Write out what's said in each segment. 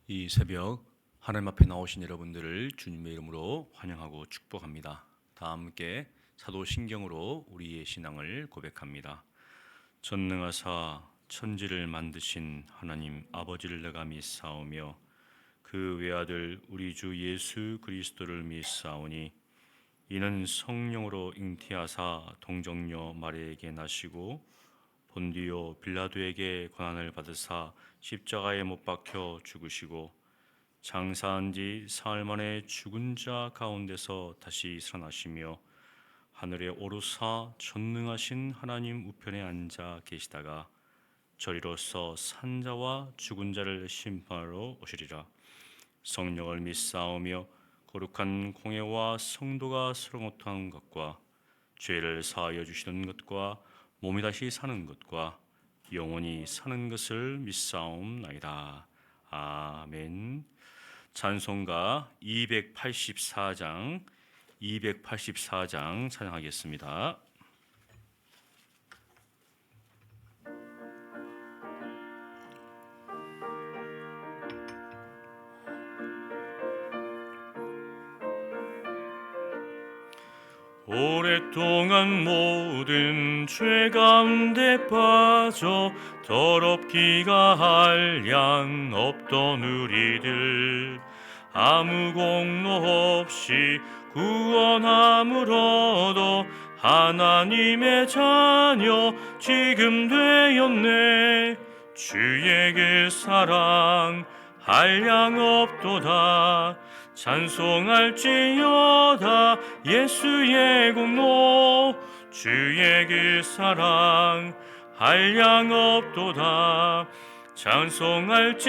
이 새벽 하나님 앞에 나오신 여러분들을 주님의 이름으로 환영하고 축복합니다. 다 함께 사도신경으로 우리의 신앙을 고백합니다. 전능하사 천지를 만드신 하나님 아버지를 내가 믿사오며 그 외아들 우리 주 예수 그리스도를 믿사오니 이는 성령으로 잉태하사 동정녀 마리아에게 나시고 본디오 빌라도에게 고난을 받으사 십자가에 못 박혀 죽으시고 장사한 지 사흘 만에 죽은 자 가운데서 다시 살아나시며 하늘에 오르사 전능하신 하나님 우편에 앉아 계시다가 저리로서 산자와 죽은 자를 심판하러 오시리라. 성령을 믿사오며 거룩한 공예와 성도가 수롱호통한 것과 죄를 사하여 주시는 것과 몸이 다시 사는 것과 영원히 사는 것을 믿사옵나이다. 아멘. 찬송가 284장 찬양하겠습니다. 오랫동안 모든 죄 가운데 빠져 더럽기가 한량 없던 우리들 아무 공로 없이 구원함으로도 하나님의 자녀 지금 되었네. 주의 그 사랑 한량 없도다. 찬송할지어다 예수의 공로. 주의 그 사랑 한량 없도다. 찬송할지어다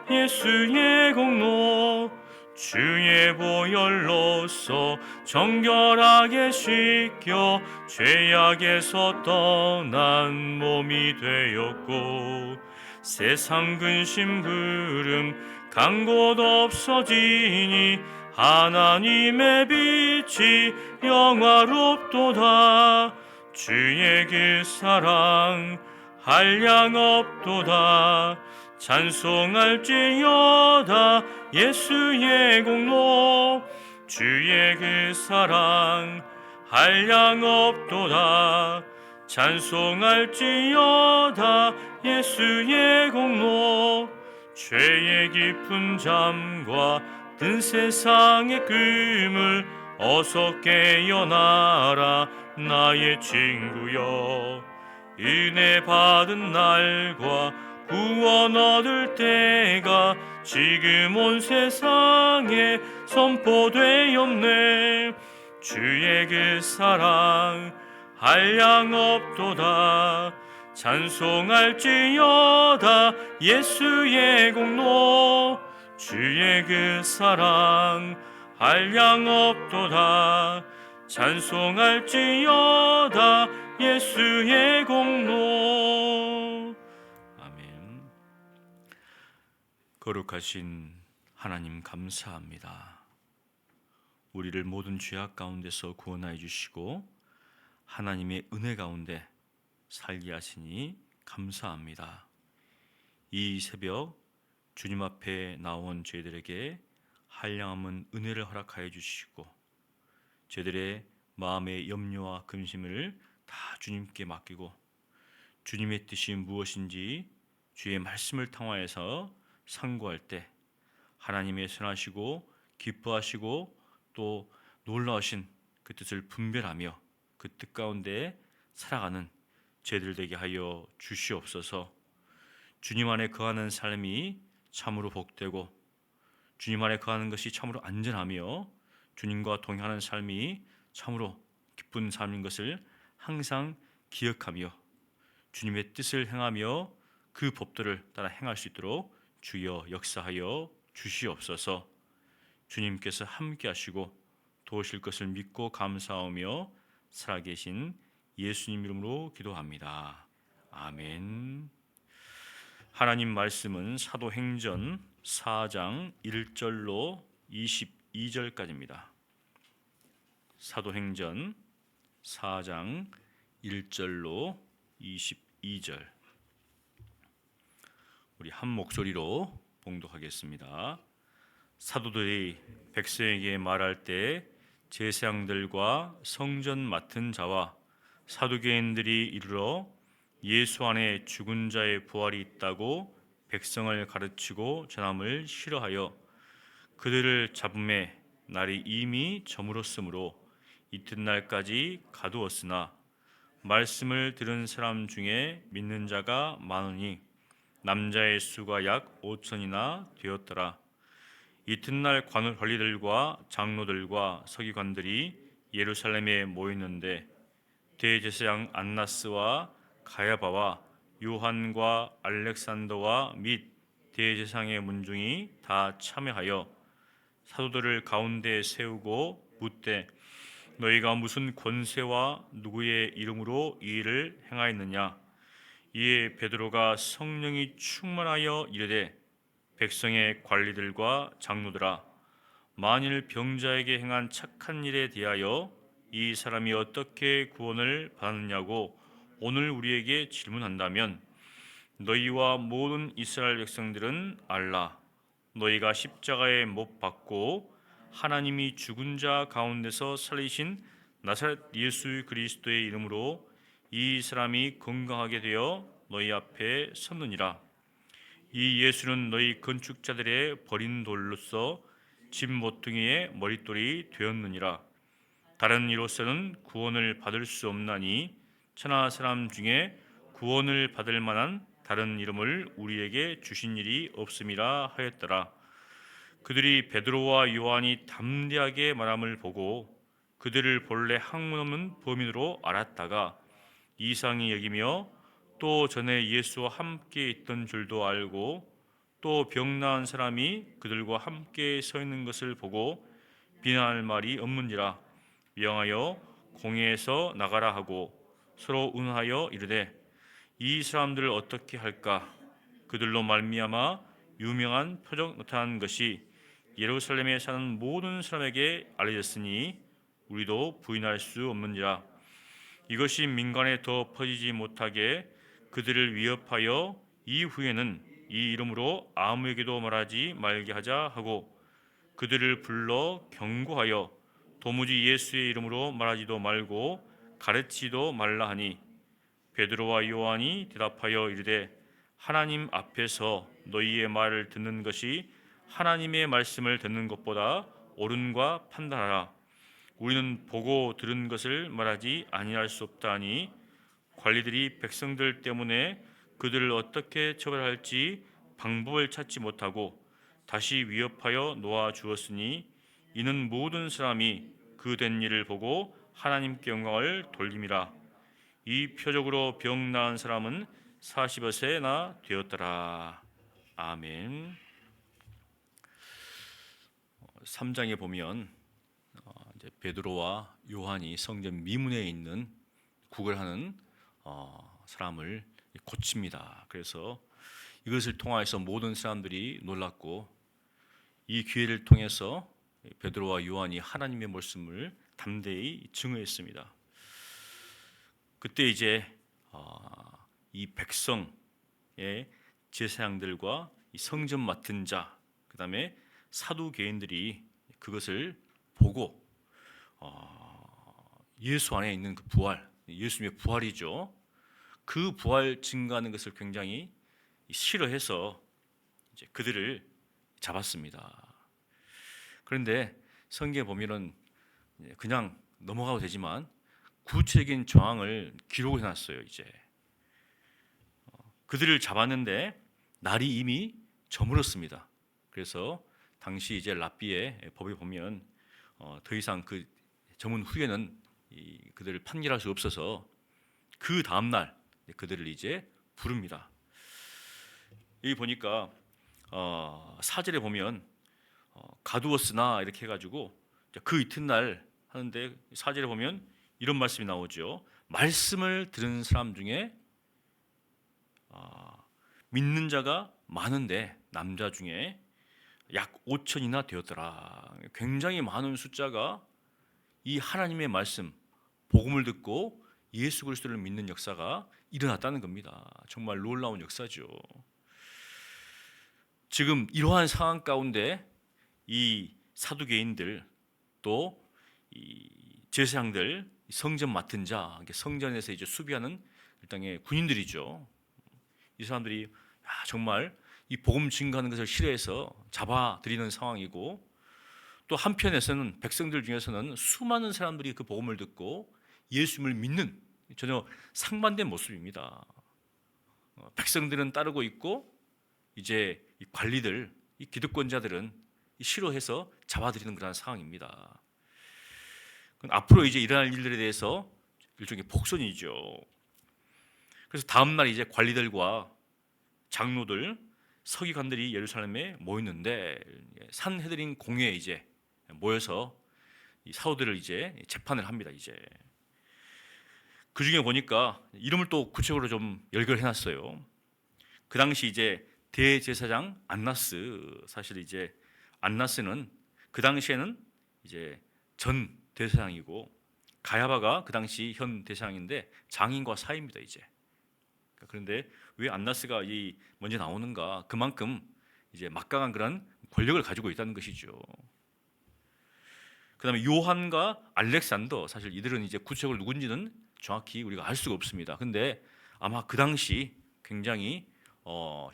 예수의 공로. 주의 보혈로서 정결하게 씻겨 죄악에서 떠난 몸이 되었고 세상 근심 부름 간 곳 없어지니 하나님의 빛이 영화롭도다. 주의 그 사랑 한량 없도다. 찬송할지어다 예수의 공로. 주의 그 사랑 한량 없도다. 찬송할지어다 예수의 공로. 죄의 깊은 잠과 든 세상의 꿈을 어서 깨어나라 나의 친구여. 은혜 받은 날과 구원 얻을 때가 지금 온 세상에 선포되었네. 주의 그 사랑 한량 없도다. 찬송할지어다 예수의 공로. 주의 그 사랑 한량 없도다. 찬송할지어다 예수의 공로. 아멘. 거룩하신 하나님 감사합니다. 우리를 모든 죄악 가운데서 구원하여 주시고 하나님의 은혜 가운데 살게 하시니 감사합니다. 이 새벽 주님 앞에 나온 저희들에게 한량없는 은혜를 허락하여 주시고 저희들의 마음의 염려와 근심을 다 주님께 맡기고 주님의 뜻이 무엇인지 주의 말씀을 통하여서 상고할 때 하나님의 선하시고 기뻐하시고 또 놀라우신 그 뜻을 분별하며 그 뜻 가운데 살아가는 저희들 되게 하여 주시옵소서. 주님 안에 거하는 삶이 참으로 복되고 주님 안에 거하는 것이 참으로 안전하며 주님과 동행하는 삶이 참으로 기쁜 삶인 것을 항상 기억하며 주님의 뜻을 행하며 그 법도를 따라 행할 수 있도록 주여 역사하여 주시옵소서. 주님께서 함께 하시고 도우실 것을 믿고 감사하며 살아계신 예수님 이름으로 기도합니다. 아멘. 하나님 말씀은 사도행전 4장 1절로 22절까지입니다. 사도행전 4장 1절로 22절. 우리 한 목소리로 봉독하겠습니다. 사도들이 백성에게 말할 때 제사장들과 성전 맡은 자와 사두개인들이 이르러 예수 안에 죽은 자의 부활이 있다고 백성을 가르치고 전함을 싫어하여 그들을 잡음에 날이 이미 저물었으므로 이튿날까지 가두었으나 말씀을 들은 사람 중에 믿는 자가 많으니 남자의 수가 약 5천이나 되었더라. 이튿날 관리들과 장로들과 서기관들이 예루살렘에 모였는데 대제사장 안나스와 가야바와 요한과 알렉산더와 및 대제사장의 문중이 다 참여하여 사도들을 가운데 세우고 묻되 너희가 무슨 권세와 누구의 이름으로 이 일을 행하였느냐? 이에 베드로가 성령이 충만하여 이르되 백성의 관리들과 장로들아 만일 병자에게 행한 착한 일에 대하여 이 사람이 어떻게 구원을 받았느냐고 오늘 우리에게 질문한다면 너희와 모든 이스라엘 백성들은 알라. 너희가 십자가에 못 박고 하나님이 죽은 자 가운데서 살리신 나사렛 예수 그리스도의 이름으로 이 사람이 건강하게 되어 너희 앞에 섰느니라. 이 예수는 너희 건축자들의 버린 돌로서 집 모퉁이의 머릿돌이 되었느니라. 다른 이로서는 구원을 받을 수 없나니 천하 사람 중에 구원을 받을 만한 다른 이름을 우리에게 주신 일이 없음이라 하였더라. 그들이 베드로와 요한이 담대하게 말함을 보고 그들을 본래 학문 없는 범인으로 알았다가 이상히 여기며 또 전에 예수와 함께 있던 줄도 알고 또 병 나은 사람이 그들과 함께 서 있는 것을 보고 비난할 말이 없는지라. 명하여 공회에서 나가라 하고 서로 운하여 이르되 이 사람들을 어떻게 할까? 그들로 말미암아 유명한 표적 나타난 것이 예루살렘에 사는 모든 사람에게 알려졌으니 우리도 부인할 수 없는지라. 이것이 민간에 더 퍼지지 못하게 그들을 위협하여 이후에는 이 이름으로 아무에게도 말하지 말게 하자 하고 그들을 불러 경고하여 도무지 예수의 이름으로 말하지도 말고 가르치지도 말라 하니 베드로와 요한이 대답하여 이르되 하나님 앞에서 너희의 말을 듣는 것이 하나님의 말씀을 듣는 것보다 옳은가 판단하라. 우리는 보고 들은 것을 말하지 아니할 수 없다 하니 관리들이 백성들 때문에 그들을 어떻게 처벌할지 방법을 찾지 못하고 다시 위협하여 놓아 주었으니 이는 모든 사람이 그 된 일을 보고 하나님께 영광을 돌림이라. 이 표적으로 병 나은 사람은 40여 세나 되었더라. 아멘. 3장에 보면 이제 베드로와 요한이 성전 미문에 있는 구걸하는 사람을 고칩니다. 그래서 이것을 통하여서 모든 사람들이 놀랐고 이 기회를 통해서 베드로와 요한이 하나님의 말씀을 담대히 증거했습니다. 그때 이제 이 백성의 제사장들과 이 성전 맡은 자, 그 다음에 사두개인들이 그것을 보고 예수 안에 있는 그 부활, 예수님의 부활이죠. 그 부활 증거하는 것을 굉장히 싫어해서 이제 그들을 잡았습니다. 그런데 성경에 보면은 그냥 넘어가도 되지만 구체적인 정황을 기록을 해놨어요. 이제 그들을 잡았는데 날이 이미 저물었습니다. 그래서 당시 이제 랍비의 법에 보면 더 이상 그 저문 후에는 그들을 판결할 수 없어서 그 다음 날 그들을 이제 부릅니다. 여기 보니까 4절에 보면 가두었으나 이렇게 해가지고 그 이튿날 하는데 4절에 보면 이런 말씀이 나오죠. 말씀을 들은 사람 중에 믿는 자가 많은데 남자 중에 약 5천이나 되었더라. 굉장히 많은 숫자가 이 하나님의 말씀, 복음을 듣고 예수 그리스도를 믿는 역사가 일어났다는 겁니다. 정말 놀라운 역사죠. 지금 이러한 상황 가운데 이 사두개인들 또 이 제사장들 성전 맡은 자, 성전에서 이제 수비하는 일당의 군인들이죠. 이 사람들이 정말 이 복음 증거하는 것을 싫어해서 잡아들이는 상황이고, 또 한편에서는 백성들 중에서는 수많은 사람들이 그 복음을 듣고 예수님을 믿는 전혀 상반된 모습입니다. 백성들은 따르고 있고 이제 이 관리들, 이 기득권자들은 싫어해서 잡아들이는 그런 상황입니다. 앞으로 이제 일어날 일들에 대해서 일종의 폭선이죠. 그래서 다음 날 이제 관리들과 장로들, 서기관들이 예루살렘에 모였는데 산헤드린 공회에 이제 모여서 이 사도들을 이제 재판을 합니다. 이제 그 중에 보니까 이름을 또 구체적으로 좀 열거해놨어요. 그 당시 이제 대제사장 안나스, 사실 이제 안나스는 그 당시에는 이제 전 대제사장이고 가야바가 그 당시 현 대제사장인데 장인과 사이입니다. 이제 그런데 왜 안나스가 이 먼저 나오는가? 그만큼 이제 막강한 그런 권력을 가지고 있다는 것이죠. 그다음에 요한과 알렉산더, 사실 이들은 이제 구체적으로 누군지는 정확히 우리가 알 수가 없습니다. 근데 아마 그 당시 굉장히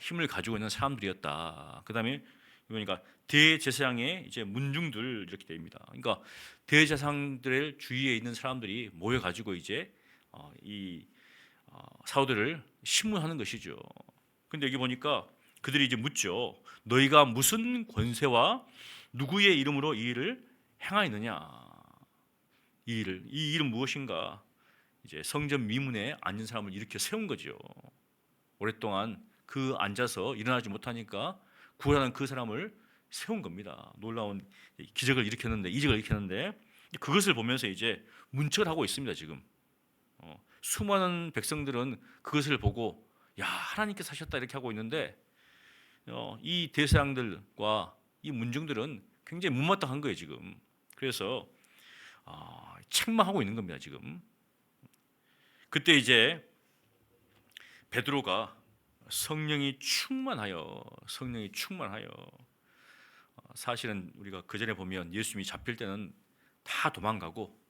힘을 가지고 있는 사람들이었다. 그다음에 그러니까 대제사장의 이제 문중들 이렇게 됩니다. 그러니까 대제사장들의 주위에 있는 사람들이 모여 가지고 이제 이 사도들을 심문하는 것이죠. 근데 여기 보니까 그들이 이제 묻죠. 너희가 무슨 권세와 누구의 이름으로 이 일을 행하였느냐? 이 일은 무엇인가? 이제 성전 미문에 앉은 사람을 일으켜 세운 거죠. 오랫동안 그 앉아서 일어나지 못하니까 구하는 그 사람을 세운 겁니다. 놀라운 기적을 일으켰는데, 이적을 일으켰는데, 그것을 보면서 이제 문책을 하고 있습니다. 지금 수많은 백성들은 그것을 보고 야, 하나님께서 하셨다 이렇게 하고 있는데 이 대사장들과 이 문중들은 굉장히 못마땅한 거예요 지금. 그래서 책망하고 있는 겁니다 지금. 그때 이제 베드로가 성령이 충만하여 사실은 우리가 그 전에 보면 예수님이 잡힐 때는 다 도망가고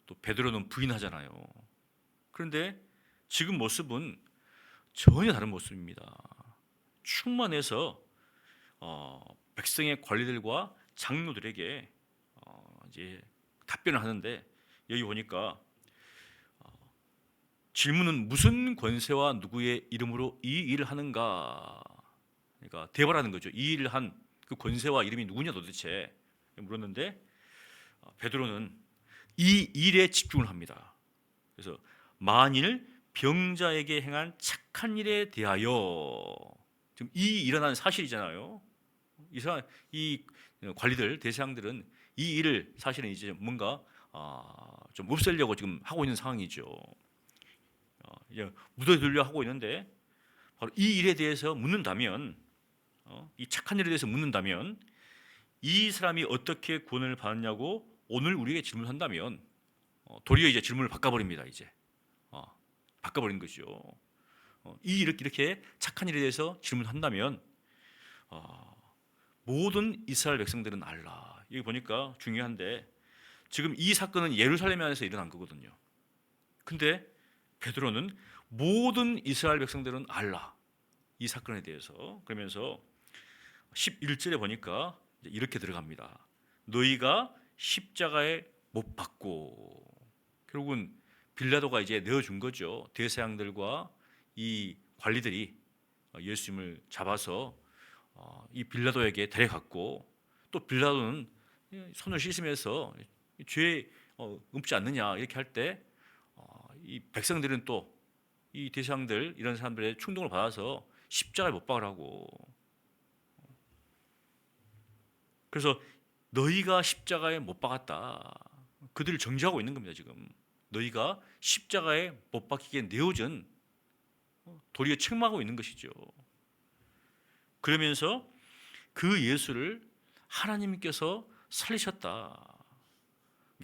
또 베드로는 부인하잖아요. 그런데 지금 모습은 전혀 다른 모습입니다. 충만해서 백성의 관리들과 장로들에게 이제 답변을 하는데, 여기 보니까 질문은 무슨 권세와 누구의 이름으로 이 일을 하는가? 그러니까 대발하는 거죠. 이 일을 한 그 권세와 이름이 누구냐 도대체 물었는데 베드로는 이 일에 집중을 합니다. 그래서 만일 병자에게 행한 착한 일에 대하여, 지금 이 일어난 사실이잖아요. 이 관리들 대사장들은 이 일을 사실은 이제 뭔가 좀 없애려고 지금 하고 있는 상황이죠. 이제 묻어두려 하고 있는데 바로 이 일에 대해서 묻는다면, 이 착한 일에 대해서 묻는다면, 이 사람이 어떻게 구원을 받았냐고 오늘 우리에게 질문한다면 도리어 이제 질문을 바꿔버립니다. 이제 바꿔버린 것이죠. 이렇게 착한 일에 대해서 질문한다면 모든 이스라엘 백성들은 알라. 여기 보니까 중요한데 지금 이 사건은 예루살렘 안에서 일어난 거거든요. 근데 베드로는 모든 이스라엘 백성들은 알라. 이 사건에 대해서. 그러면서 11절에 보니까 이렇게 들어갑니다. 너희가 십자가에 못 박고, 결국은 빌라도가 이제 내어준 거죠. 대제사장들과 이 관리들이 예수님을 잡아서 이 빌라도에게 데려갔고, 또 빌라도는 손을 씻으면서 죄 없지 않느냐 이렇게 할 때 이 백성들은 또 이 대제사장들 이런 사람들의 충동을 받아서 십자가에 못 박으라고. 그래서 너희가 십자가에 못 박았다. 그들을 정죄하고 있는 겁니다 지금. 너희가 십자가에 못 박히게 내어준, 도리어 책망하고 있는 것이죠. 그러면서 그 예수를 하나님께서 살리셨다.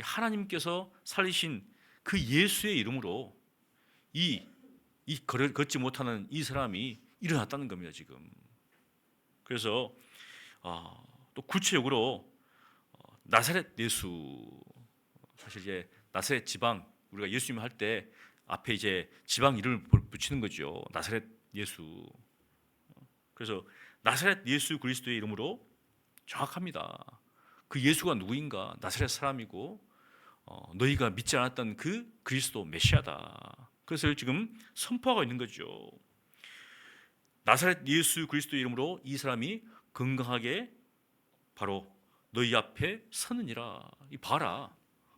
하나님께서 살리신 그 예수의 이름으로 이 걷지 못하는 이 사람이 일어났다는 겁니다 지금. 그래서 또 구체적으로 나사렛 예수, 사실 이제 나사렛 지방, 우리가 예수님 할 때 앞에 이제 지방 이름을 붙이는 거죠. 나사렛 예수. 그래서 나사렛 예수 그리스도의 이름으로 정확합니다. 그 예수가 누구인가? 나사렛 사람이고 너희가 믿지 않았던 그 그리스도 메시아다. 그것을 지금 선포하고 있는 거죠. 나사렛 예수 그리스도의 이름으로 이 사람이 건강하게 바로 너희 앞에 서느니라. 이 봐라,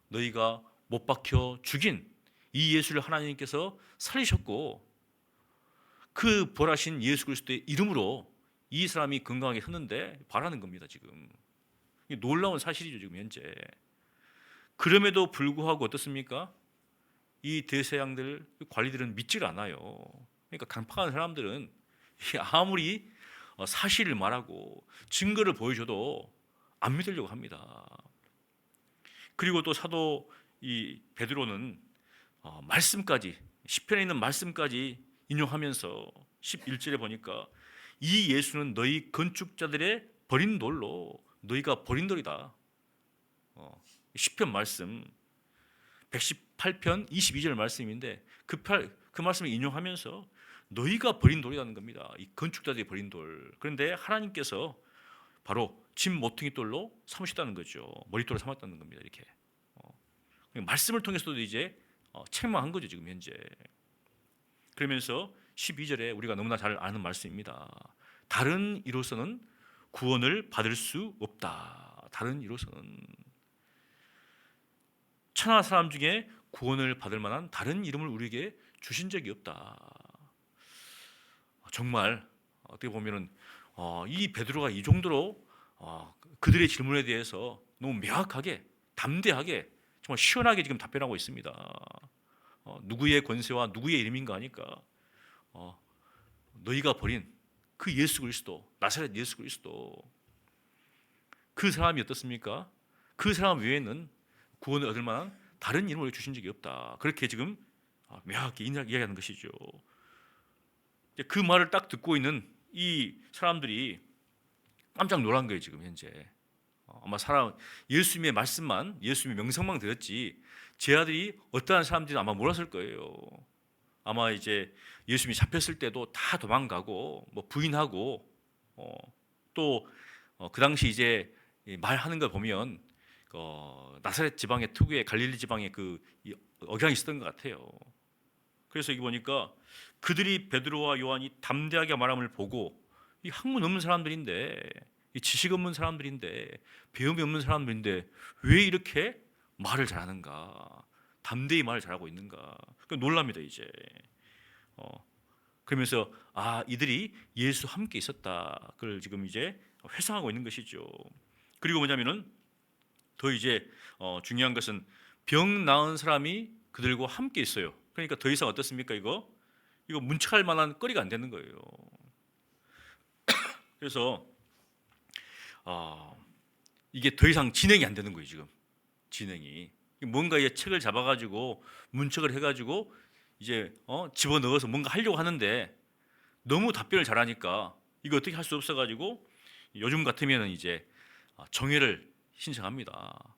너희가 못 박혀 죽인 이 예수를 하나님께서 살리셨고 그 벌하신 예수 그리스도의 이름으로 이 사람이 건강하게 섰는데 바라는 겁니다. 지금 이게 놀라운 사실이죠. 지금 현재. 그럼에도 불구하고 어떻습니까? 이 대세양들 관리들은 믿질 않아요. 그러니까 강팍한 사람들은 아무리 사실을 말하고 증거를 보여줘도 안 믿으려고 합니다. 그리고 또 사도 이 베드로는 말씀까지, 시편에 있는 말씀까지 인용하면서 11절에 보니까 이 예수는 너희 건축자들의 버린 돌로 너희가 버린 돌이다. 시편 말씀 118편 22절 말씀인데 그 말씀을 인용하면서 너희가 버린 돌이라는 겁니다. 이 건축자들이 버린 돌. 그런데 하나님께서 바로 집 모퉁이 돌로 삼으셨다는 거죠. 머릿돌을 삼았다는 겁니다. 이렇게 말씀을 통해서도 이제 책망한 거죠. 지금 현재. 그러면서 12절에 우리가 너무나 잘 아는 말씀입니다. 다른 이로서는 구원을 받을 수 없다. 다른 이로서는 천하 사람 중에 구원을 받을 만한 다른 이름을 우리에게 주신 적이 없다. 정말 어떻게 보면은 이 베드로가 이 정도로 그들의 질문에 대해서 너무 명확하게, 담대하게, 정말 시원하게 지금 답변하고 있습니다. 누구의 권세와 누구의 이름인가 하니까 너희가 버린 그 예수 그리스도, 나사렛 예수 그리스도, 그 사람이 어떻습니까? 그 사람 외에는 구원을 얻을 만한 다른 이름을 주신 적이 없다. 그렇게 지금 명확히 이야기하는 것이죠. 그 말을 딱 듣고 있는 이 사람들이 깜짝 놀란 거예요. 지금 현재 아마 예수님의 말씀만, 예수님의 명성만 들었지 제 아들이 어떠한 사람들이 아마 몰랐을 거예요. 아마 이제 예수님이 잡혔을 때도 다 도망가고 뭐 부인하고 또 그 당시 이제 말하는 걸 보면 나사렛 지방의 특유의 갈릴리 지방의 그 억양이 있었던 것 같아요. 그래서 여기 보니까 그들이 베드로와 요한이 담대하게 말함을 보고 이 학문 없는 사람들인데, 이 지식 없는 사람들인데, 배움이 없는 사람들인데 왜 이렇게 말을 잘하는가, 담대히 말을 잘하고 있는가, 놀랍니다 이제. 그러면서 이들이 예수 함께 있었다. 그걸 지금 이제 회상하고 있는 것이죠. 그리고 뭐냐면은 더 이제 중요한 것은 병 나은 사람이 그들과 함께 있어요. 그러니까 더 이상 어떻습니까? 이거 문책할 만한 거리가 안 되는 거예요. 그래서 이게 더 이상 진행이 안 되는 거예요. 지금 진행이 뭔가 이 책을 잡아가지고 문책을 해가지고 이제 집어넣어서 뭔가 하려고 하는데 너무 답변을 잘하니까 이거 어떻게 할 수 없어가지고 요즘 같으면은 이제 정회를 신청합니다.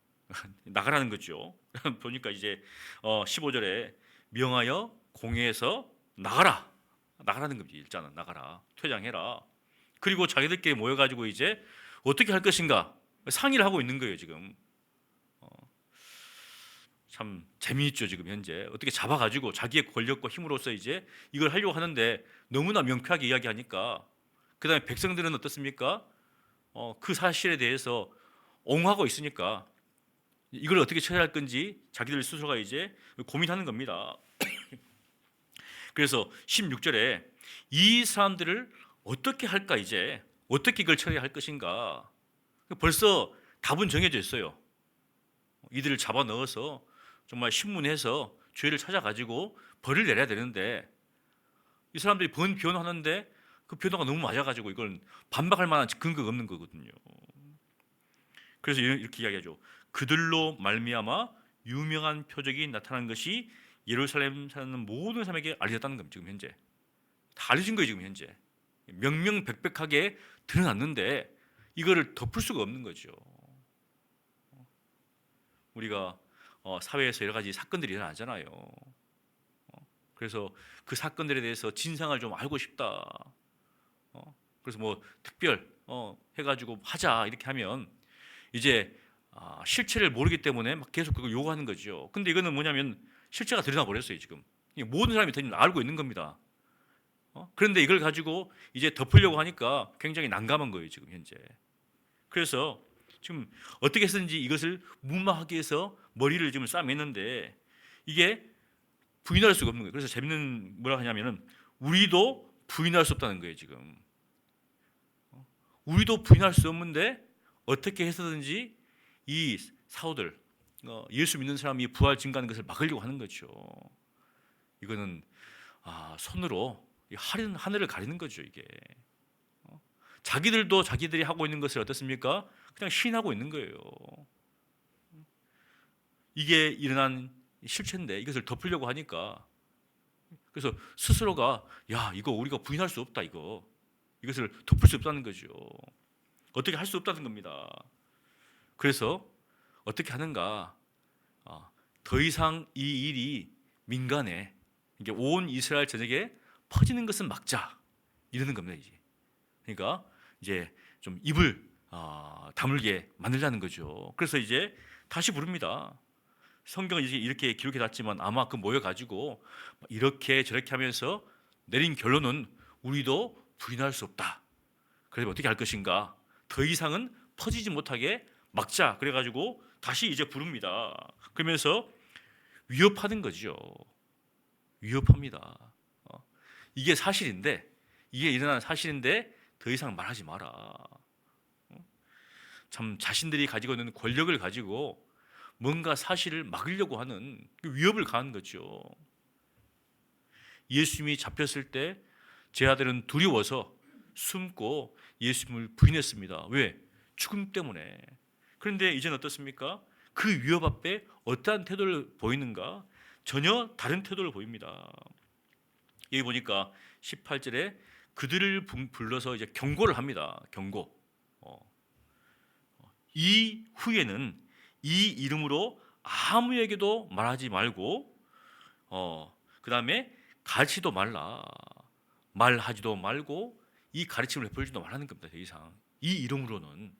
나가라는 거죠. 보니까 이제 15절에 명하여 공회에서 나가라는 겁니다. 일단은 나가라, 퇴장해라. 그리고 자기들끼리 모여가지고 이제 어떻게 할 것인가 상의를 하고 있는 거예요. 지금 참 재미있죠. 지금 현재 어떻게 잡아가지고 자기의 권력과 힘으로써 이제 이걸 하려고 하는데 너무나 명쾌하게 이야기하니까 그 다음에 백성들은 어떻습니까? 그 사실에 대해서 옹호하고 있으니까 이걸 어떻게 처리할 건지 자기들 스스로가 이제 고민하는 겁니다. 그래서 16절에 이 사람들을 어떻게 할까, 이제 어떻게 이걸 처리할 것인가, 벌써 답은 정해져 있어요. 이들을 잡아 넣어서 정말 신문해서 죄를 찾아가지고 벌을 내려야 되는데 이 사람들이 변호하는데 그 변호가 너무 맞아가지고 이걸 반박할 만한 근거가 없는 거거든요. 그래서 이렇게 이야기하죠. 그들로 말미암아 유명한 표적이 나타난 것이 예루살렘 사는 모든 사람에게 알려졌다는 겁니다. 지금 현재 다 알려진 거예요. 지금 현재 명명백백하게 드러났는데 이거를 덮을 수가 없는 거죠. 우리가 사회에서 여러 가지 사건들이 일어나잖아요. 그래서 그 사건들에 대해서 진상을 좀 알고 싶다. 그래서 뭐 특별 해가지고 하자 이렇게 하면 이제 실체를 모르기 때문에 막 계속 그걸 요구하는 거죠. 근데 이거는 뭐냐면 실체가 드러나 버렸어요 지금. 모든 사람이 다 알고 있는 겁니다. 그런데 이걸 가지고 이제 덮으려고 하니까 굉장히 난감한 거예요 지금 현재. 그래서 지금 어떻게 해서든지 이것을 무마하기 위해서 머리를 지금 싸맸는데 이게 부인할 수가 없는 거예요. 그래서 재밌는 뭐라 하냐면은 우리도 부인할 수 없다는 거예요 지금. 우리도 부인할 수 없는데 어떻게 해서든지 이 사도들 예수 믿는 사람이 부활 증가하는 것을 막으려고 하는 거죠. 이거는 손으로 하늘을 가리는 거죠 이게. 자기들도 자기들이 하고 있는 것을 어떻습니까? 그냥 시인하고 있는 거예요. 이게 일어난 실체인데 이것을 덮으려고 하니까 그래서 스스로가 야 이거 우리가 부인할 수 없다 이것을 덮을 수 없다는 거죠. 어떻게 할 수 없다는 겁니다. 그래서 어떻게 하는가? 더 이상 이 일이 민간에 이게 온 이스라엘 전역에 퍼지는 것은 막자 이러는 겁니다 이제. 그러니까 이제 좀 입을 다물게 만들자는 거죠. 그래서 이제 다시 부릅니다. 성경은 이렇게 기록해 놨지만 아마 그 모여 가지고 이렇게 저렇게 하면서 내린 결론은 우리도 부인할 수 없다. 그래서 어떻게 할 것인가? 더 이상은 퍼지지 못하게 막자. 그래 가지고 다시 이제 부릅니다. 그러면서 위협하는 거죠. 위협합니다. 이게 사실인데 이게 일어난 사실인데 더 이상 말하지 마라. 참 자신들이 가지고 있는 권력을 가지고 뭔가 사실을 막으려고 하는 위협을 가한 거죠. 예수님이 잡혔을 때 제 아들은 두려워서 숨고 예수님을 부인했습니다. 왜? 죽음 때문에. 그런데 이제는 어떻습니까? 그 위협 앞에 어떠한 태도를 보이는가? 전혀 다른 태도를 보입니다. 여기 보니까 18절에 그들을 불러서 이제 경고를 합니다. 경고. 이 후에는 이 이름으로 아무에게도 말하지 말고 그 다음에 가르치도 말라. 말하지도 말고 이 가르침을 베풀지도 말하는 겁니다. 더 이상 이 이름으로는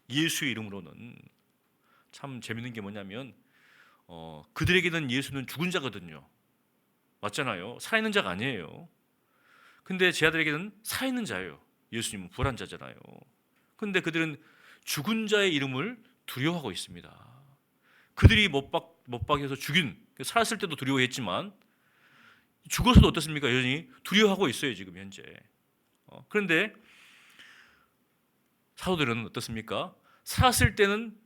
예수의 이름으로는. 참 재밌는 게 뭐냐면 그들에게는 예수는 죽은 자거든요. 맞잖아요. 살아있는 자가 아니에요. 근데 제 아들에게는 살아있는 자예요. 예수님은 부활한 자잖아요. 근데 그들은 죽은 자의 이름을 두려워하고 있습니다. 그들이 못 박혀서 죽인, 살았을 때도 두려워했지만 죽어서도 어떻습니까? 여전히 두려워하고 있어요 지금 현재. 그런데 사도들은 어떻습니까? 살았을 때는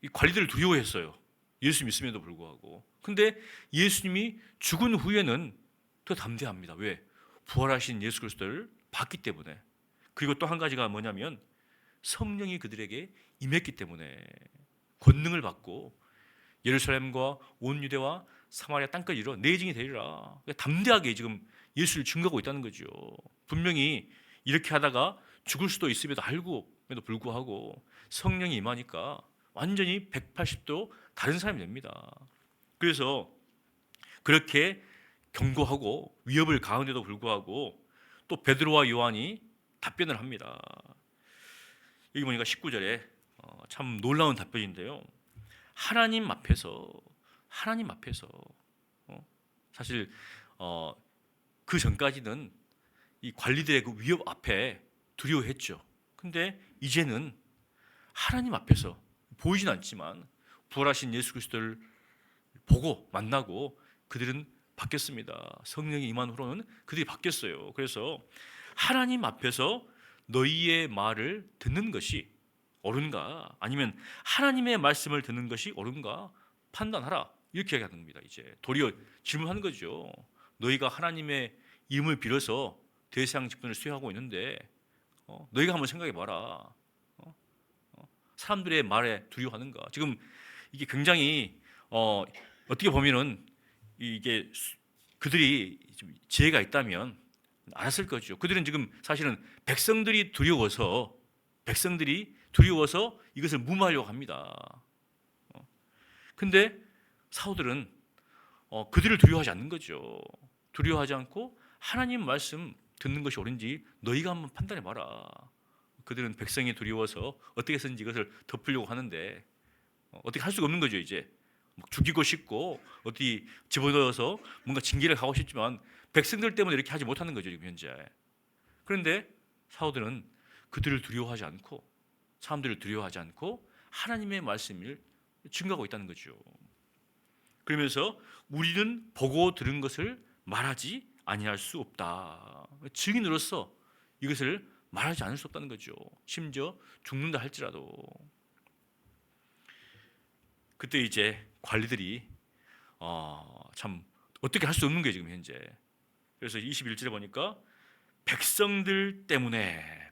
이 관리들을 두려워했어요. 예수 믿음에도 불구하고. 근데 예수님이 죽은 후에는 더 담대합니다. 왜? 부활하신 예수 그리스도를 봤기 때문에. 그리고 또 한 가지가 뭐냐면 성령이 그들에게 임했기 때문에 권능을 받고 예루살렘과 온 유대와 사마리아 땅까지 이르러 내 증인이 되리라. 담대하게 지금 예수를 증거하고 있다는 거죠. 분명히 이렇게 하다가 죽을 수도 있음에도 알고에도 불구하고 성령이 임하니까 완전히 180도 다른 사람이 됩니다. 그래서 그렇게 경고하고 위협을 가하는데도 불구하고 또 베드로와 요한이 답변을 합니다. 여기 보니까 19절에 참 놀라운 답변인데요. 하나님 앞에서 사실 그 전까지는 이 관리들의 그 위협 앞에 두려워했죠. 근데 이제는 하나님 앞에서 보이진 않지만 부활하신 예수 그리스도를 보고 만나고 그들은 바뀌었습니다. 성령이 임한 후로는 그들이 바뀌었어요. 그래서 하나님 앞에서 너희의 말을 듣는 것이 옳은가 아니면 하나님의 말씀을 듣는 것이 옳은가 판단하라 이렇게 얘기하는 겁니다. 이제 도리어 질문하는 거죠. 너희가 하나님의 이름을 빌어서 대세상 직분을 수행하고 있는데 너희가 한번 생각해 봐라. 사람들의 말에 두려워하는가? 지금 이게 굉장히 어떻게 보면은 이게 그들이 좀 지혜가 있다면 알았을 거죠. 그들은 지금 사실은 백성들이 두려워서 이것을 무마하려고 합니다. 근데 사도들은 그들을 두려워하지 않는 거죠. 두려워하지 않고 하나님 말씀 듣는 것이 옳은지 너희가 한번 판단해 봐라. 그들은 백성이 두려워서 어떻게 해서든지 이것을 덮으려고 하는데 어떻게 할 수가 없는 거죠. 이제 죽이고 싶고 어디 집어넣어서 뭔가 징계를 하고 싶지만 백성들 때문에 이렇게 하지 못하는 거죠. 지금 현재. 그런데 사도들은 그들을 두려워하지 않고 사람들을 두려워하지 않고 하나님의 말씀을 증거하고 있다는 거죠. 그러면서 우리는 보고 들은 것을 말하지 아니할 수 없다. 증인으로서 이것을 말하지 않을 수 없다는 거죠. 심지어 죽는다 할지라도. 그때 이제 관리들이 참 어떻게 할 수 없는 거예요 지금 현재. 그래서 21절에 보니까 백성들 때문에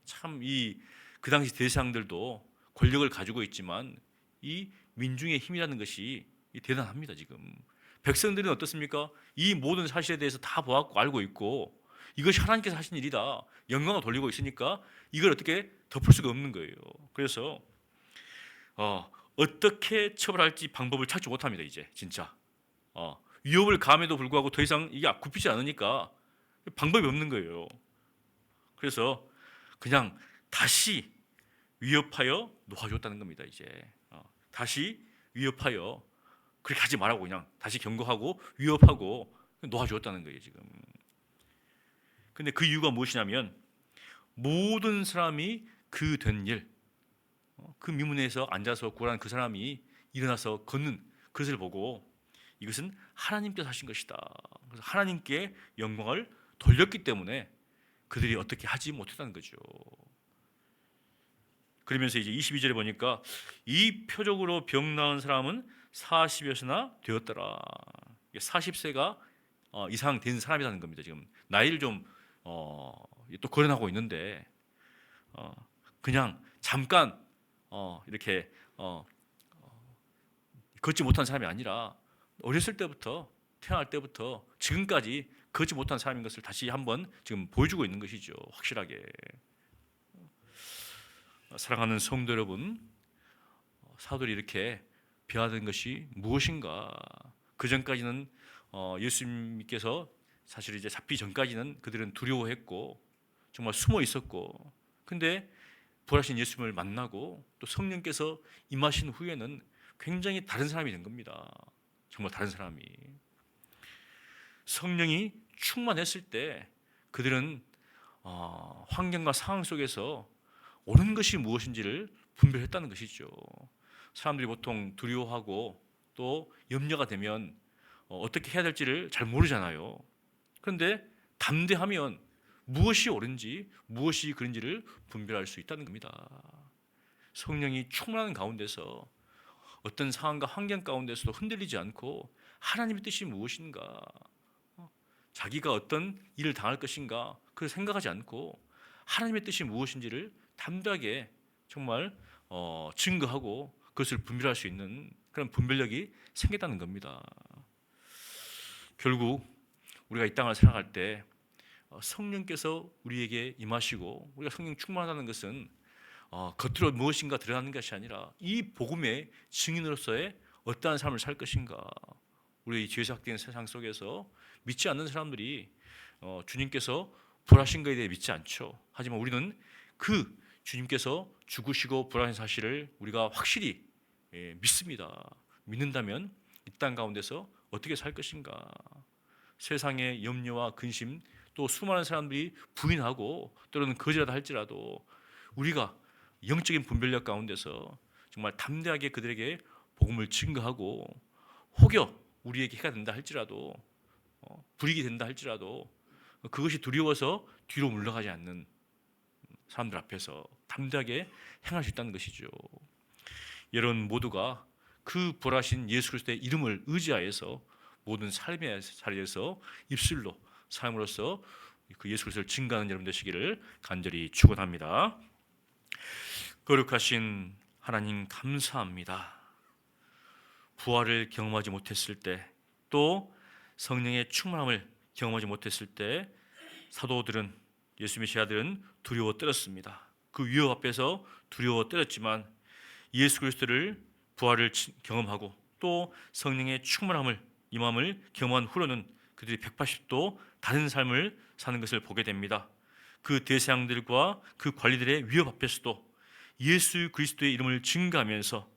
참 그 당시 대상들도 권력을 가지고 있지만 이 민중의 힘이라는 것이 대단합니다. 지금 백성들은 어떻습니까? 이 모든 사실에 대해서 다 보았고 알고 있고 이것이 하나님께서 하신 일이다 영광을 돌리고 있으니까 이걸 어떻게 덮을 수가 없는 거예요. 그래서 어떻게 처벌할지 방법을 찾지 못합니다. 이제 진짜 위협을 가함에도 불구하고 더 이상 이게 굽히지 않으니까 방법이 없는 거예요. 그래서 그냥 다시 위협하여 놓아줬다는 겁니다. 이제 다시 위협하여 그렇게 하지 말라고 그냥 다시 경고하고 위협하고 놓아줬다는 거예요. 지금. 근데 그 이유가 무엇이냐면 모든 사람이 그 된 일, 그 미문에서 앉아서 구란 그 사람이 일어나서 걷는 그것을 보고 이것은 하나님께서 하신 것이다. 그래서 하나님께 영광을 돌렸기 때문에 그들이 어떻게 하지 못했다는 거죠. 그러면서 이제 22절에 보니까 이 표적으로 병 나은 사람은 40여세나 되었더라. 40세가 이상 된 사람이라는 겁니다. 지금 나이를 좀 또 거론하고 있는데 그냥 잠깐 이렇게 걷지 못한 사람이 아니라 어렸을 때부터 태어날 때부터 지금까지 걷지 못한 사람인 것을 다시 한번 지금 보여주고 있는 것이죠. 확실하게. 사랑하는 성도 여러분, 사도들이 이렇게 변화된 것이 무엇인가? 그 전까지는 예수님께서 사실 이제 잡기 전까지는 그들은 두려워했고 정말 숨어 있었고, 근데 부활하신 예수님을 만나고 또 성령께서 임하신 후에는 굉장히 다른 사람이 된 겁니다. 정말 다른 사람이. 성령이 충만했을 때 그들은 환경과 상황 속에서 옳은 것이 무엇인지를 분별했다는 것이죠. 사람들이 보통 두려워하고 또 염려가 되면 어떻게 해야 될지를 잘 모르잖아요. 그런데 담대하면 무엇이 옳은지 무엇이 그른지를 분별할 수 있다는 겁니다. 성령이 충만한 가운데서 어떤 상황과 환경 가운데서도 흔들리지 않고 하나님의 뜻이 무엇인가, 자기가 어떤 일을 당할 것인가 그걸 생각하지 않고 하나님의 뜻이 무엇인지를 담대하게 정말 증거하고 그것을 분별할 수 있는 그런 분별력이 생겼다는 겁니다. 결국 우리가 이 땅을 살아갈 때 성령께서 우리에게 임하시고 우리가 성령 충만하다는 것은 겉으로 무엇인가 드러나는 것이 아니라 이 복음의 증인으로서의 어떠한 삶을 살 것인가. 우리 죄에서 확된 세상 속에서 믿지 않는 사람들이 주님께서 부활하신 것에 대해 믿지 않죠. 하지만 우리는 그 주님께서 죽으시고 부활하신 사실을 우리가 확실히 믿습니다. 믿는다면 이 땅 가운데서 어떻게 살 것인가. 세상의 염려와 근심 또 수많은 사람들이 부인하고 때로는 거절하다 할지라도 우리가 영적인 분별력 가운데서 정말 담대하게 그들에게 복음을 증거하고 혹여 우리에게 해가 된다 할지라도 불이익이 된다 할지라도 그것이 두려워서 뒤로 물러가지 않는 사람들 앞에서 담대하게 행할 수 있다는 것이죠. 여러분 모두가 그 부활하신 예수 그리스도의 이름을 의지하여서 모든 삶의 자리에서 입술로 삶으로써 그 예수 그리스도를 증거하는 여러분 되시기를 간절히 축원합니다. 거룩하신 하나님 감사합니다. 부활을 경험하지 못했을 때 또 성령의 충만함을 경험하지 못했을 때 사도들은, 예수님의 제자들은 두려워 떨었습니다. 그 위협 앞에서 두려워 떨었지만 예수 그리스도를 부활을 경험하고 또 성령의 충만함을, 임함을 경험한 후로는 그들이 180도 다른 삶을 사는 것을 보게 됩니다. 그 대세양들과 그 관리들의 위협 앞에서도 예수 그리스도의 이름을 증거하면서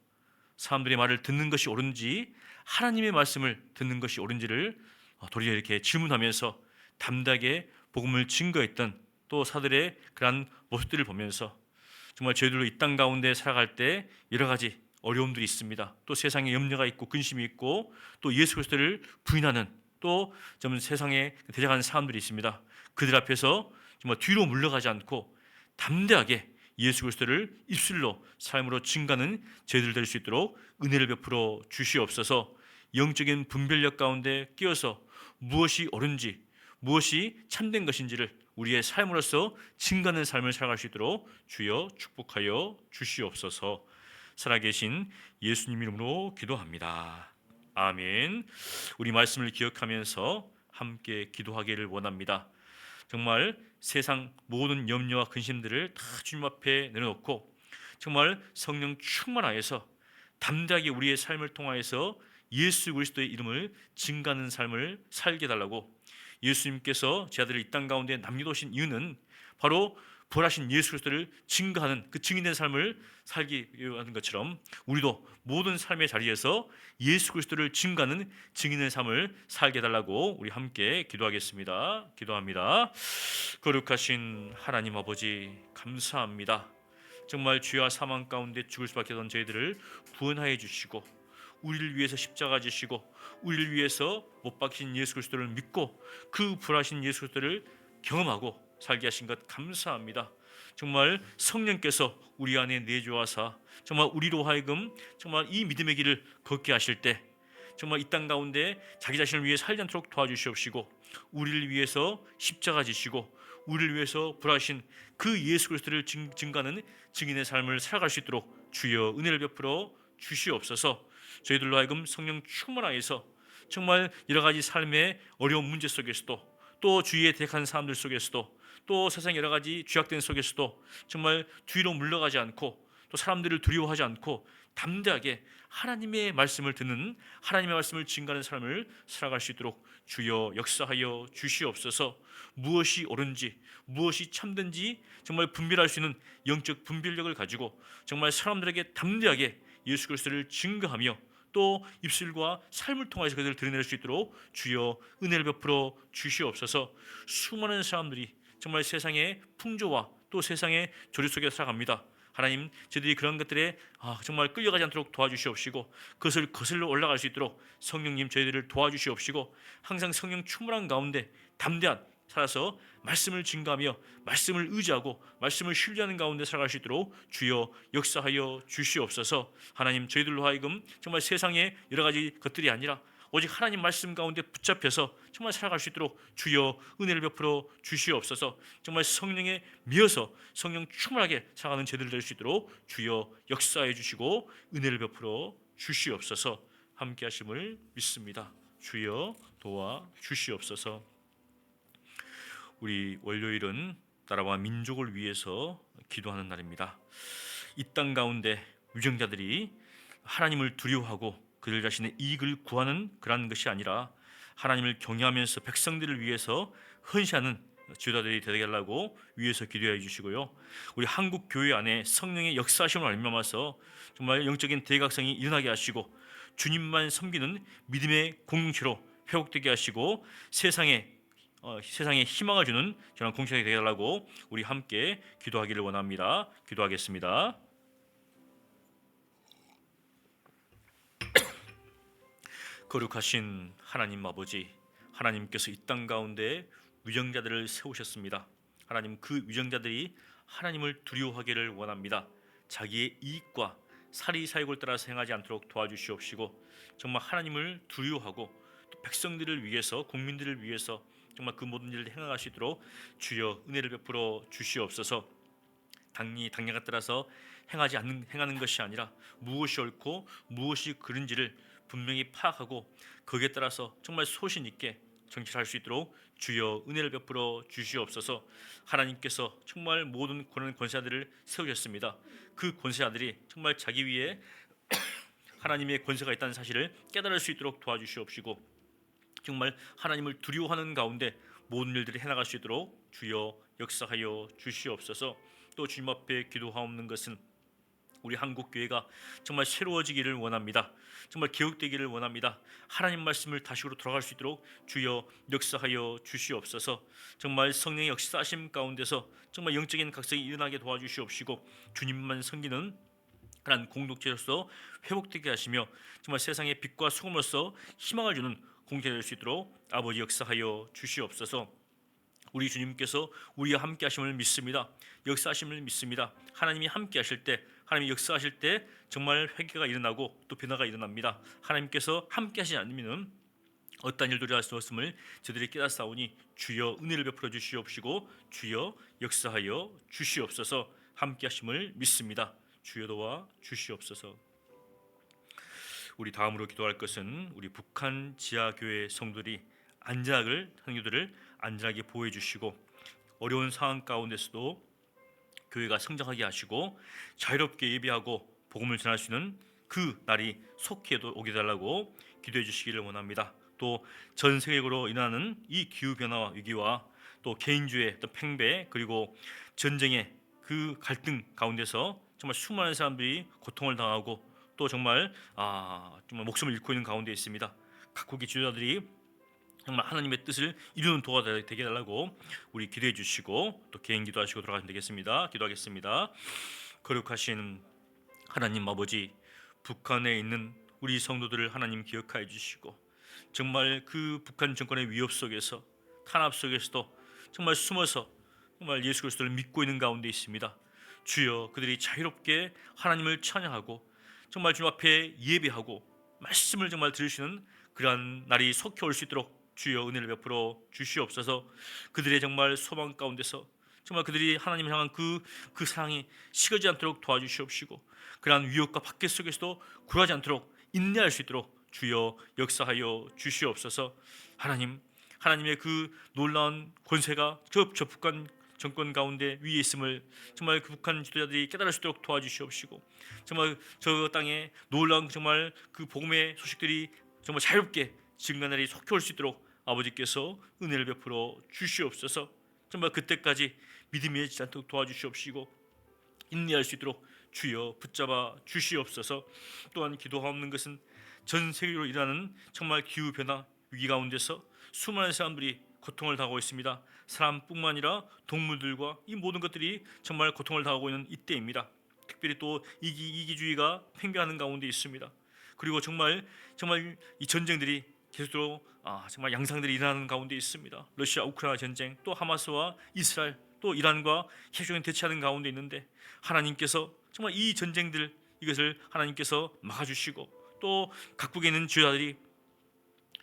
사람들의 말을 듣는 것이 옳은지 하나님의 말씀을 듣는 것이 옳은지를 도리어 이렇게 질문하면서 담대하게 복음을 증거했던 또 사들의 그러한 모습들을 보면서 정말 저희들도 이 땅 가운데 살아갈 때 여러 가지 어려움들이 있습니다. 또 세상에 염려가 있고 근심이 있고 또 예수 그리스도를 부인하는 또 좀 세상에 대적하는 사람들이 있습니다. 그들 앞에서 정말 뒤로 물러가지 않고 담대하게 예수 그리스도를 입술로 삶으로 증가하는 저희들 될 수 있도록 은혜를 베풀어 주시옵소서. 영적인 분별력 가운데 끼어서 무엇이 옳은지 무엇이 참된 것인지를 우리의 삶으로서 증가하는 삶을 살아갈 수 있도록 주여 축복하여 주시옵소서. 살아계신 예수님 이름으로 기도합니다. 아멘. 우리 말씀을 기억하면서 함께 기도하기를 원합니다. 정말 세상 모든 염려와 근심들을 다 주님 앞에 내려놓고 정말 성령 충만하여서 담대하게 우리의 삶을 통하여서 예수 그리스도의 이름을 증가하는 삶을 살게 달라고, 예수님께서 제 아들을 이 땅 가운데 남겨두신 이유는 바로 부활하신 예수 그리스도를 증거하는 그 증인된 삶을 살기 위한 것처럼 우리도 모든 삶의 자리에서 예수 그리스도를 증거하는 증인의 삶을 살게 해달라고 우리 함께 기도하겠습니다. 기도합니다. 거룩하신 하나님 아버지, 감사합니다. 정말 죄와 사망 가운데 죽을 수밖에 없던 저희들을 구원하여 주시고 우리를 위해서 십자가 지시고 우리를 위해서 못 박힌 예수 그리스도를 믿고 그 부활하신 예수 그리스도를 경험하고 살게 하신 것 감사합니다. 정말 성령께서 우리 안에 내주하사 정말 우리로 하여금 정말 이 믿음의 길을 걷게 하실 때 정말 이 땅 가운데 자기 자신을 위해 살지 않도록 도와주시옵시고 우리를 위해서 십자가 지시고 우리를 위해서 부활하신 그 예수 그리스도를 증거하는 증인의 삶을 살아갈 수 있도록 주여 은혜를 베풀어 주시옵소서. 저희들로 하여금 성령 충만하여서 정말 여러 가지 삶의 어려운 문제 속에서도 또 주위에 대적하는 사람들 속에서도 또 세상 여러 가지 죄악된 속에서도 정말 뒤로 물러가지 않고 또 사람들을 두려워하지 않고 담대하게 하나님의 말씀을 듣는, 하나님의 말씀을 증거하는 삶을 살아갈 수 있도록 주여 역사하여 주시옵소서. 무엇이 옳은지 무엇이 참든지 정말 분별할 수 있는 영적 분별력을 가지고 정말 사람들에게 담대하게 예수 그리스도를 증거하며 또 입술과 삶을 통해서 그들을 드러낼 수 있도록 주여 은혜를 베풀어 주시옵소서. 수많은 사람들이 정말 세상의 풍조와 또 세상의 조류 속에 살아갑니다. 하나님, 저들이 그런 것들에 정말 끌려가지 않도록 도와주시옵시고 그것을 거슬러 올라갈 수 있도록 성령님 저희들을 도와주시옵시고 항상 성령 충만한 가운데 담대한 살아서 말씀을 증거하며 말씀을 의지하고 말씀을 신뢰하는 가운데 살아갈 수 있도록 주여 역사하여 주시옵소서. 하나님, 저희들로 하여금 정말 세상의 여러 가지 것들이 아니라 오직 하나님 말씀 가운데 붙잡혀서 정말 살아갈 수 있도록 주여 은혜를 베풀어 주시옵소서. 정말 성령에 미어서 성령 충만하게 살아가는 저희들 될 수 있도록 주여 역사해 주시고 은혜를 베풀어 주시옵소서. 함께 하심을 믿습니다. 주여 도와 주시옵소서. 우리 월요일은 나라와 민족을 위해서 기도하는 날입니다. 이 땅 가운데 위정자들이 하나님을 두려워하고 그들 자신의 이익을 구하는 그런 것이 아니라 하나님을 경외하면서 백성들을 위해서 헌신하는 지도자들이 되게 하려고 위해서 기도해 주시고요. 우리 한국 교회 안에 성령의 역사하심을 알면서 정말 영적인 대각성이 일어나게 하시고 주님만 섬기는 믿음의 공동체로 회복되게 하시고 세상에 희망을 주는 저런 공동체가 되게 하려고 우리 함께 기도하기를 원합니다. 기도하겠습니다. 거룩하신 하나님 아버지, 하나님께서 이 땅 가운데 위정자들을 세우셨습니다. 하나님, 그 위정자들이 하나님을 두려워하기를 원합니다. 자기의 이익과 사리사욕을 따라서 행하지 않도록 도와주시옵시고 정말 하나님을 두려워하고 또 백성들을 위해서 국민들을 위해서 정말 그 모든 일을 행할 수 있도록 주여 은혜를 베풀어 주시옵소서. 당례가 따라서 행하는 것이 아니라 무엇이 옳고 무엇이 그른지를 분명히 파악하고 거기에 따라서 정말 소신 있게 정치를 할 수 있도록 주여 은혜를 베풀어 주시옵소서. 하나님께서 정말 모든 권세자들을 세우셨습니다. 그 권세자들이 정말 자기 위에 하나님의 권세가 있다는 사실을 깨달을 수 있도록 도와주시옵시고, 정말 하나님을 두려워하는 가운데 모든 일들을 해나갈 수 있도록 주여 역사하여 주시옵소서. 또 주님 앞에 기도하옵는 것은 우리 한국 교회가 정말 새로워지기를 원합니다. 정말 개혁되기를 원합니다. 하나님 말씀을 다시로 돌아갈 수 있도록 주여 역사하여 주시옵소서. 정말 성령의 역사하심 가운데서 정말 영적인 각성이 일어나게 도와주시옵시고, 주님만 섬기는 그런 공동체로서 회복되게 하시며 정말 세상의 빛과 소금으로서 희망을 주는 공동체가 될 수 있도록 아버지 역사하여 주시옵소서. 우리 주님께서 우리와 함께 하심을 믿습니다. 역사하심을 믿습니다. 하나님이 함께 하실 때, 하나님이 역사하실 때 정말 회개가 일어나고 또 변화가 일어납니다. 하나님께서 함께 하시지 않으면 어떠한 일도 일어날 수 없음을 저들이 깨닫사오니 주여 은혜를 베풀어 주시옵시고 주여 역사하여 주시옵소서. 함께 하심을 믿습니다. 주여 도와 주시옵소서. 우리 다음으로 기도할 것은 우리 북한 지하교회 성도들이 성도들을 안전하게 보호해 주시고, 어려운 상황 가운데서도 교회가 성장하게 하시고 자유롭게 예배하고 복음을 전할 수 있는 그 날이 속히 오게 달라고 기도해 주시기를 원합니다. 또 전 세계적으로 일어나는 이 기후 변화와 위기와 또 개인주의 또 팽배, 그리고 전쟁의 그 갈등 가운데서 정말 수많은 사람들이 고통을 당하고 또 정말 목숨을 잃고 있는 가운데 있습니다. 각국의 지도자들이 정말 하나님의 뜻을 이루는 도가 되게 달라고 우리 기도해 주시고 또 개인 기도하시고 돌아가시면 되겠습니다. 기도하겠습니다. 거룩하신 하나님 아버지, 북한에 있는 우리 성도들을 하나님 기억하여 주시고, 정말 그 북한 정권의 위협 속에서 탄압 속에서도 정말 숨어서 정말 예수 그리스도를 믿고 있는 가운데 있습니다. 주여, 그들이 자유롭게 하나님을 찬양하고 정말 주님 앞에 예배하고 말씀을 정말 들으시는 그러한 날이 속히 올 수 있도록 주여 은혜를 베풀어 주시옵소서. 그들의 정말 소망 가운데서 정말 그들이 하나님을 향한 그 사랑이 식어지 않도록 도와주시옵시고, 그러한 위협과 박해 속에서도 굴하지 않도록 인내할 수 있도록 주여 역사하여 주시옵소서. 하나님의 그 놀라운 권세가 저 북한 정권 가운데 위에 있음을 정말 그 북한 지도자들이 깨달을 수 있도록 도와주시옵시고, 정말 저 땅에 놀라운 정말 그 복음의 소식들이 정말 자유롭게 증거하는 날이 속히 올 수 있도록 아버지께서 은혜를 베풀어 주시옵소서. 정말 그때까지 믿음이 해지지 않도록 도와주시옵시고 인내할 수 있도록 주여 붙잡아 주시옵소서. 또한 기도하옵는 것은 전 세계로 일어나는 정말 기후 변화 위기 가운데서 수많은 사람들이 고통을 당하고 있습니다. 사람뿐만 아니라 동물들과 이 모든 것들이 정말 고통을 당하고 있는 이때입니다. 특별히 또 이기주의가 팽배하는 가운데 있습니다. 그리고 정말 이 전쟁들이 계속적으로 정말 양상들이 일어나는 가운데 있습니다. 러시아 우크라이나 전쟁, 또 하마스와 이스라엘, 또 이란과 계속적인 대치하는 가운데 있는데, 하나님께서 정말 이 전쟁들 이것을 하나님께서 막아주시고 또 각국에 있는 지도자들이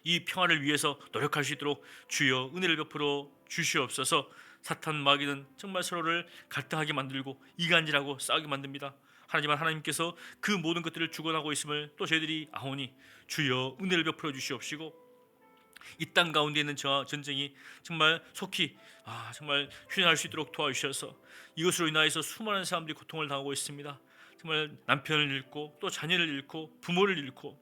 이 평화를 위해서 노력할 수 있도록 주여 은혜를 베풀어 주시옵소서. 사탄 마귀는 정말 서로를 갈등하게 만들고 이간질하고 싸우게 만듭니다. 하지만 하나님께서 그 모든 것들을 주관하고 있음을 또 저희들이 아오니 주여 은혜를 베풀어 주시옵시고, 이 땅 가운데 있는 저 전쟁이 정말 속히 정말 휴전할 수 있도록 도와주셔서, 이것으로 인하여서 수많은 사람들이 고통을 당하고 있습니다. 정말 남편을 잃고 또 자녀를 잃고 부모를 잃고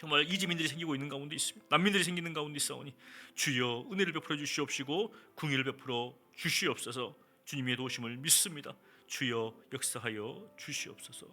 정말 이주민들이 생기고 있는 가운데 있습니다. 난민들이 생기는 가운데 있사오니 주여 은혜를 베풀어 주시옵시고 궁의를 베풀어 주시옵소서. 주님의 도우심을 믿습니다. 주여 역사하여 주시옵소서.